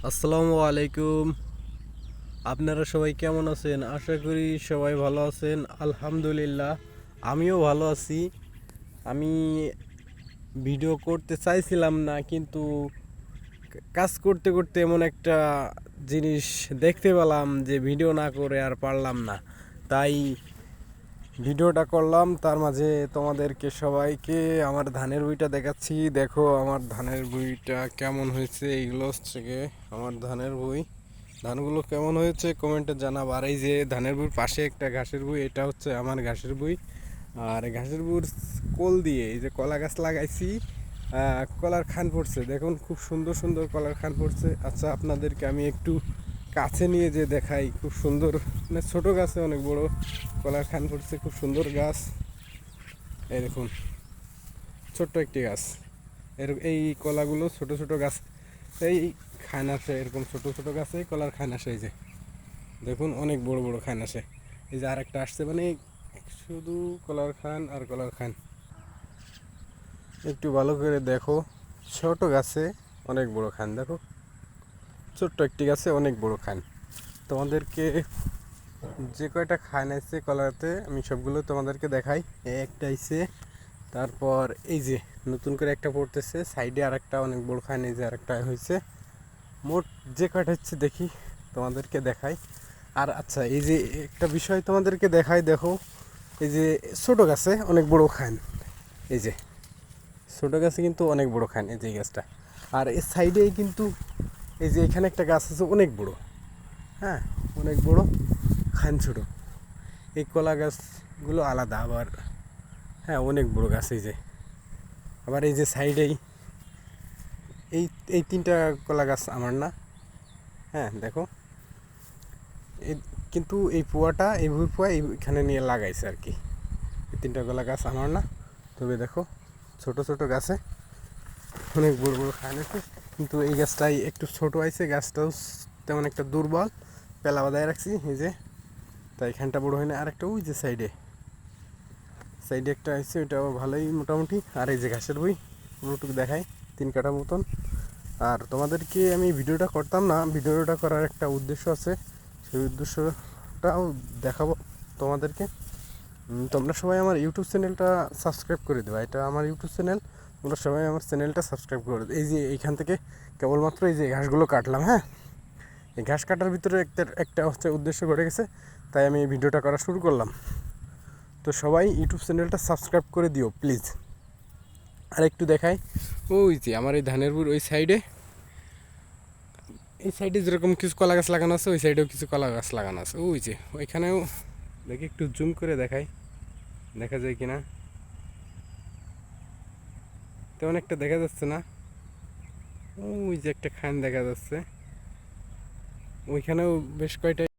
আসসালামু আলাইকুম। আপনারা সবাই কেমন আছেন? আশা করি সবাই ভালো আছেন। আলহামদুলিল্লাহ, আমিও ভালো আছি। আমি ভিডিও করতে চাইছিলাম না, কিন্তু কাজ করতে করতে এমন একটা জিনিস দেখতে পেলাম যে ভিডিও না করে আর পারলাম না। তাই ভিডিওটা করলাম। তার মাঝে তোমাদেরকে সবাইকে আমার ধানের বইটা দেখাচ্ছি। দেখো আমার ধানের বইটা কেমন হয়েছে। এইগুলো হচ্ছে গিয়ে আমার ধানের বই। ধানগুলো কেমন হয়েছে কমেন্টে জানাব। আর এই যে ধানের বইয়ের পাশে একটা ঘাসের বই, এটা হচ্ছে আমার ঘাসের বই। আর ঘাসের বইয়ের কোল দিয়ে এই যে কলা গাছ লাগাইছি, কলার খান পড়ছে। দেখুন খুব সুন্দর সুন্দর কলার খান পড়ছে। আচ্ছা, আপনাদেরকে আমি একটু কাছে নিয়ে যে দেখাই। খুব সুন্দর, মানে ছোটো গাছে অনেক বড় কলার খান পড়ছে। খুব সুন্দর গাছ। এই দেখুন, ছোট্ট একটি গাছ। এই কলাগুলো ছোট ছোট গাছ, এই খান আসে এরকম ছোট ছোট গাছে কলার খান আসে। এই যে দেখুন অনেক বড় বড় খান আসে। এই যে আরেকটা আসছে, মানে শুধু কলার খান আর কলার খান। একটু ভালো করে দেখো, ছোট গাছে অনেক বড় খান। দেখো ছোট্ট একটি গাছে অনেক বড় খান। তোমাদেরকে যে কয়টা খান আছে কলাতে আমি সবগুলো তোমাদেরকে দেখাই। একটা আইছে, তারপর এই যে নতুন করে একটা পড়তেছে, সাইডে আরেকটা অনেক বড় খান। এই যে আরেকটা হয়েছে। মোট যে কয়টা হচ্ছে দেখি তোমাদেরকে দেখাই। আর আচ্ছা, এই যে একটা বিষয় তোমাদেরকে দেখাই। দেখো এই যে ছোট গাছে অনেক বড় খান। এই যে ছোট গাছে কিন্তু অনেক বড় খান, এই যে গাছটা। আর এর সাইডেই কিন্তু এই যে এখানে একটা গাছ আছে অনেক বড়। হ্যাঁ, অনেক বড় খান ছোট। এই কলা গাছগুলো আলাদা আবার। হ্যাঁ, অনেক বড় গাছ। এই যে আবার এই যে সাইডেই এই এই তিনটা কলা গাছ আমার না। হ্যাঁ দেখো, এই কিন্তু এই পুয়াটা, এই ভুঁই পুয়া এইখানে নিয়ে লাগাইছে আর কি। এই তিনটা কলা গাছ আমার না। তবে দেখো ছোট ছোট গাছে অনেক বড় বড় খান আছে। কিন্তু এই গাছটাই একটু ছোট আছে, গাছটাও তেমন একটা দুর্বল, পেলা বাদায় রাখছি। এই যে তাই এখানটা বড় হয় না। আর একটা ওই যে সাইডে সাইডে একটা আছে, ওইটাও ভালোই মোটামুটি। আর এই যে ঘাসের বই পুরোটুকু দেখাই, 3 কাঠা মতন। আর তোমাদেরকে আমি ভিডিওটা করতাম না, ভিডিওটা করার একটা উদ্দেশ্য আছে। সেই উদ্দেশ্যটাও দেখাবো তোমাদেরকে। তোমরা সবাই আমার ইউটিউব চ্যানেলটা সাবস্ক্রাইব করে দেবে। এটা আমার ইউটিউব চ্যানেল, তোমরা সবাই আমার চ্যানেলটা সাবস্ক্রাইব করে দেবে। এই যে এইখান থেকে কেবলমাত্র এই যে ঘাসগুলো কাটলাম। হ্যাঁ, এই ঘাস কাটার ভিতরে একটা একটা হচ্ছে উদ্দেশ্য ঘটে গেছে, তাই আমি এই ভিডিওটা করা শুরু করলাম। তো সবাই ইউটিউব চ্যানেলটা সাবস্ক্রাইব করে দিও প্লিজ। আর একটু দেখাই, ওই যে আমার এই ধানের বুড় ওই সাইডে, এই সাইডে যেরকম কিছু কলা গাছ লাগানো আছে, ওই সাইডেও কিছু কলা গাছ লাগানো আছে। ওই যে ওইখানেও দেখি, একটু জুম করে দেখাই, দেখা যায় কিনা। তেমন একটা দেখা যাচ্ছে না। ওই যে একটা খান দেখা যাচ্ছে, ওইখানেও বেশ কয়টা